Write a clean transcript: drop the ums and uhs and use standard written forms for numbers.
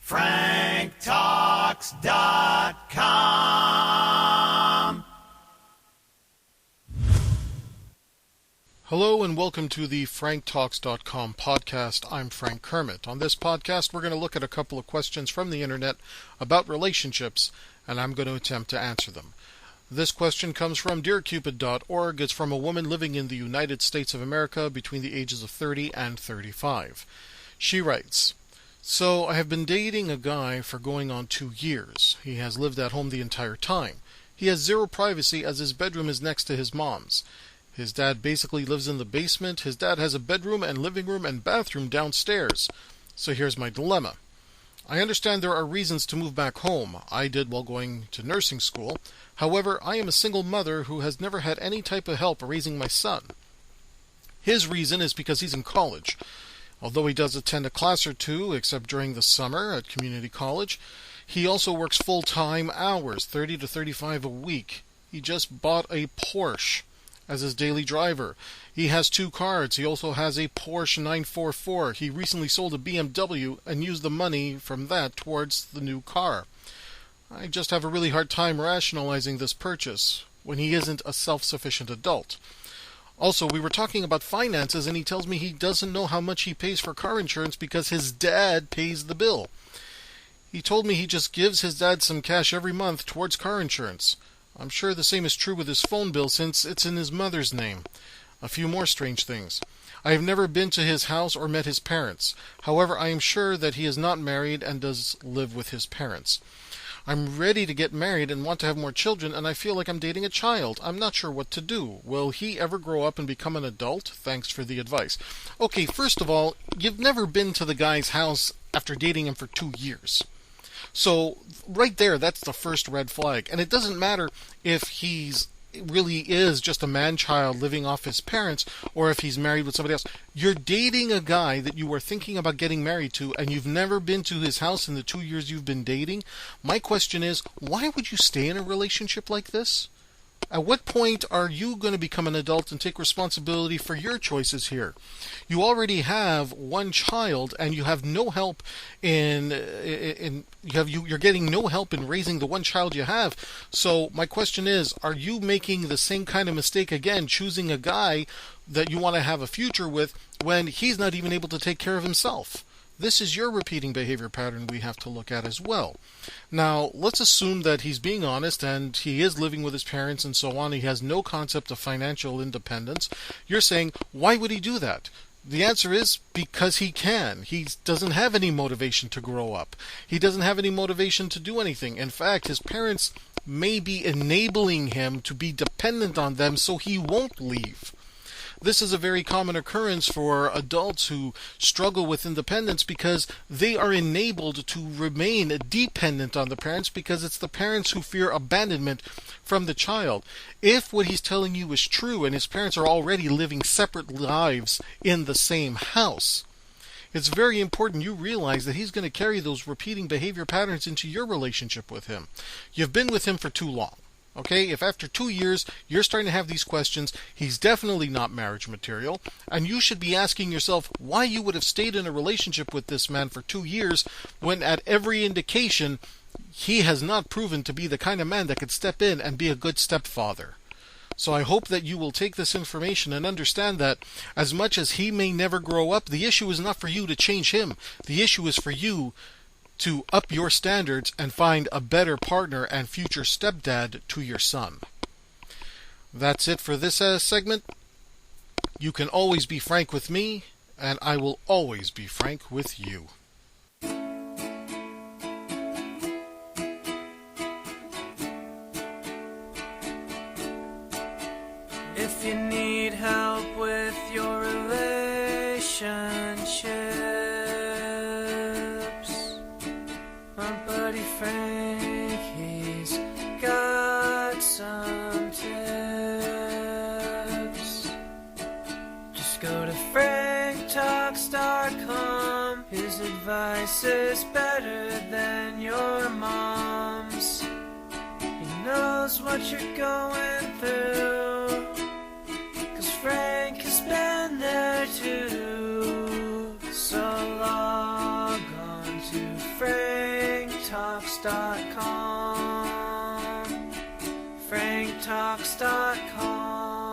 franktalks.com. Hello and welcome to the franktalks.com podcast. I'm Frank Kermit. On this podcast, we're going to look at a couple of questions from the internet about relationships, and I'm going to attempt to answer them. This question comes from dearcupid.org. It's from a woman living in the United States of America between the ages of 30 and 35. She writes, "So I have been dating a guy for going on 2 years. He has lived at home the entire time. He has zero privacy as his bedroom is next to his mom's. His dad basically lives in the basement. His dad has a bedroom and living room and bathroom downstairs. So here's my dilemma. I understand there are reasons to move back home. I did while going to nursing school. However, I am a single mother who has never had any type of help raising my son. His reason is because he's in college. Although he does attend a class or two, except during the summer at community college, he also works full-time hours, 30 to 35 a week. He just bought a Porsche as his daily driver. He has 2 cars. He also has a Porsche 944. He recently sold a BMW and used the money from that towards the new car. I just have a really hard time rationalizing this purchase when he isn't a self-sufficient adult. Also, we were talking about finances and he tells me he doesn't know how much he pays for car insurance because his dad pays the bill. He told me he just gives his dad some cash every month towards car insurance. I'm sure the same is true with his phone bill since it's in his mother's name. A few more strange things. I have never been to his house or met his parents. However, I am sure that he is not married and does live with his parents. I'm ready to get married and want to have more children, and I feel like I'm dating a child. I'm not sure what to do. Will he ever grow up and become an adult? Thanks for the advice." Okay, first of all, you've never been to the guy's house after dating him for 2 years. So, right there, that's the first red flag. And it doesn't matter if he's really is just a man-child living off his parents or if he's married with somebody else. You're dating a guy that you are thinking about getting married to and you've never been to his house in the 2 years you've been dating. My question is, why would you stay in a relationship like this? At what point are you going to become an adult and take responsibility for your choices here? You already have 1 child and you have no help you're getting no help in raising the 1 child you have. So my question is, are you making the same kind of mistake again, choosing a guy that you want to have a future with when he's not even able to take care of himself? This is your repeating behavior pattern we have to look at as well. Now, let's assume that he's being honest and he is living with his parents and so on. He has no concept of financial independence. You're saying, why would he do that? The answer is because he can. He doesn't have any motivation to grow up. He doesn't have any motivation to do anything. In fact, his parents may be enabling him to be dependent on them so he won't leave. This is a very common occurrence for adults who struggle with independence because they are enabled to remain dependent on the parents because it's the parents who fear abandonment from the child. If what he's telling you is true and his parents are already living separate lives in the same house, it's very important you realize that he's going to carry those repeating behavior patterns into your relationship with him. You've been with him for too long. Okay, if after 2 years you're starting to have these questions, he's definitely not marriage material, and you should be asking yourself why you would have stayed in a relationship with this man for 2 years when at every indication he has not proven to be the kind of man that could step in and be a good stepfather. So I hope that you will take this information and understand that as much as he may never grow up, the issue is not for you to change him. The issue is for you to up your standards and find a better partner and future stepdad to your son. That's it for this segment. You can always be frank with me, and I will always be frank with you. If you need help with your relationships, my buddy Frank, he's got some tips. Just go to franktalks.com. His advice is better than your mom's. He knows what you're going through, 'cause Frank has been there too. So log on to franktalks.com. franktalks.com.